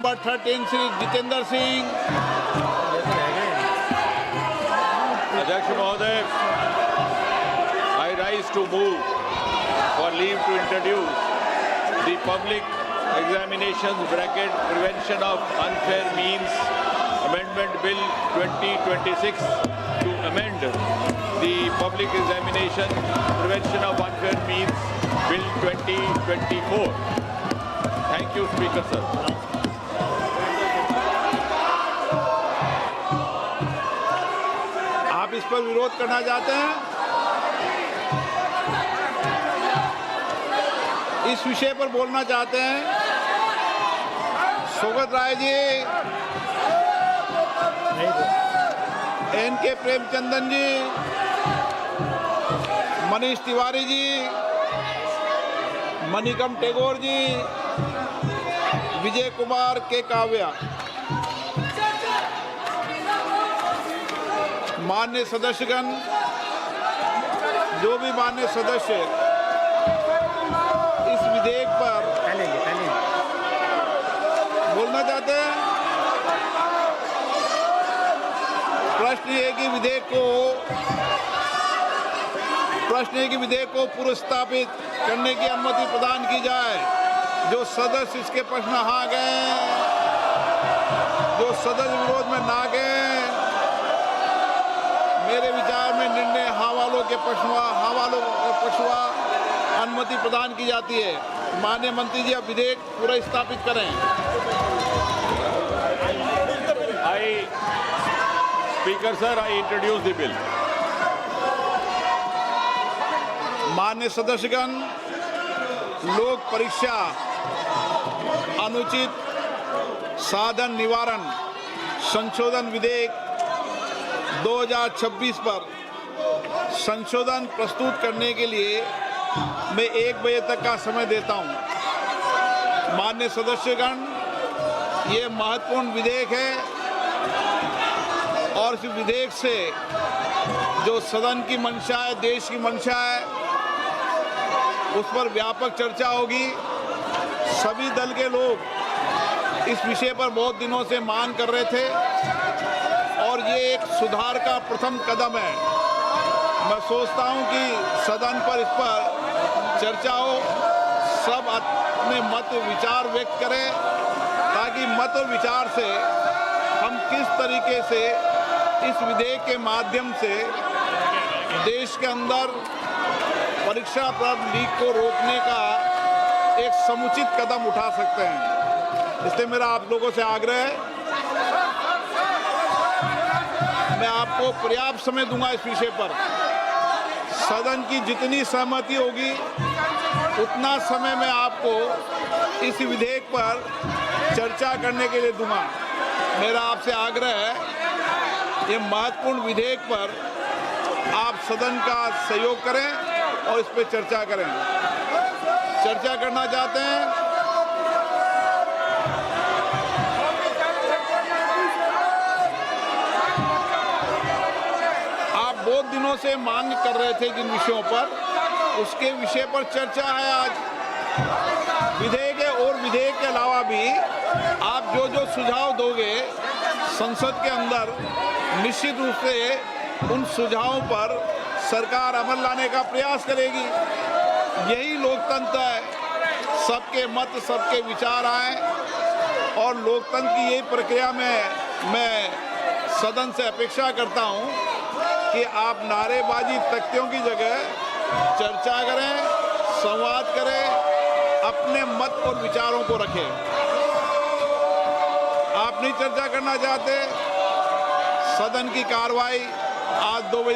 Number 13 Shri Jitendra Singh. अध्यक्ष महोदय, I rise to move for leave to introduce the public examinations (prevention of unfair means) amendment bill 2026 to amend the public examination prevention of unfair means bill 2024. Thank you, Speaker sir. आप इस पर विरोध करना चाहते हैं? इस विषय पर बोलना चाहते हैं? सोगत राय जी, एन के प्रेमचंदन जी, मनीष तिवारी जी, मणिकम टेगोर जी, विजय कुमार के काव्या। मान्य सदस्यगण, जो भी मान्य सदस्य इस विधेयक पर बोलना चाहते हैं, प्रश्न ये कि विधेयक को पुरस्तापित करने की अनुमति प्रदान की जाए। जो सदस्य इसके पक्ष में हाँ गए, जो सदस्य विरोध में ना गए, मेरे विचार में निर्णय हाँ वालों के पक्ष में अनुमति प्रदान की जाती है। माननीय मंत्री जी, अब विधेयक पूरा स्थापित करें। Speaker sir, I introduce the bill. मान्य सदस्यगण, लोक परीक्षा अनुचित साधन निवारण संशोधन विधेयक 2026 पर संशोधन प्रस्तुत करने के लिए मैं 1 बजे तक का समय देता हूं। मान्य सदस्यगण, ये महत्वपूर्ण विधेयक है और इस विधेयक से जो सदन की मंशा है, देश की मंशा है, उस पर व्यापक चर्चा होगी। सभी दल के लोग इस विषय पर बहुत दिनों से मांग कर रहे थे और ये एक सुधार का प्रथम कदम है। मैं सोचता हूं कि सदन पर इस पर चर्चा हो, सब अपने मत विचार व्यक्त करें, ताकि मत और विचार से हम किस तरीके से इस विधेयक के माध्यम से देश के अंदर परीक्षा प्रारंभ लीक को रोकने का एक समुचित कदम उठा सकते हैं। इसलिए मेरा आप लोगों से आग्रह है, मैं आपको पर्याप्त समय दूंगा इस विषय पर। सदन की जितनी सहमति होगी उतना समय मैं आपको इस विधेयक पर चर्चा करने के लिए दूंगा। मेरा आपसे आग्रह है, ये महत्वपूर्ण विधेयक पर आप सदन का सहयोग करें और इस पर चर्चा करें। चर्चा करना चाहते हैं? आप बहुत दिनों से मांग कर रहे थे जिन विषयों पर, उसके विषय पर चर्चा है आज। विधेयक है और विधेयक के अलावा भी आप जो सुझाव दोगे संसद के अंदर, निश्चित रूप से उन सुझावों पर सरकार अमल लाने का प्रयास करेगी। यही लोकतंत्र है, सबके मत, सबके विचार आए, और लोकतंत्र की यही प्रक्रिया में मैं सदन से अपेक्षा करता हूं कि आप नारेबाजी तख्तियों की जगह चर्चा करें, संवाद करें, अपने मत और विचारों को रखें। आप नहीं चर्चा करना चाहते, सदन की कार्रवाई आज 2 बजे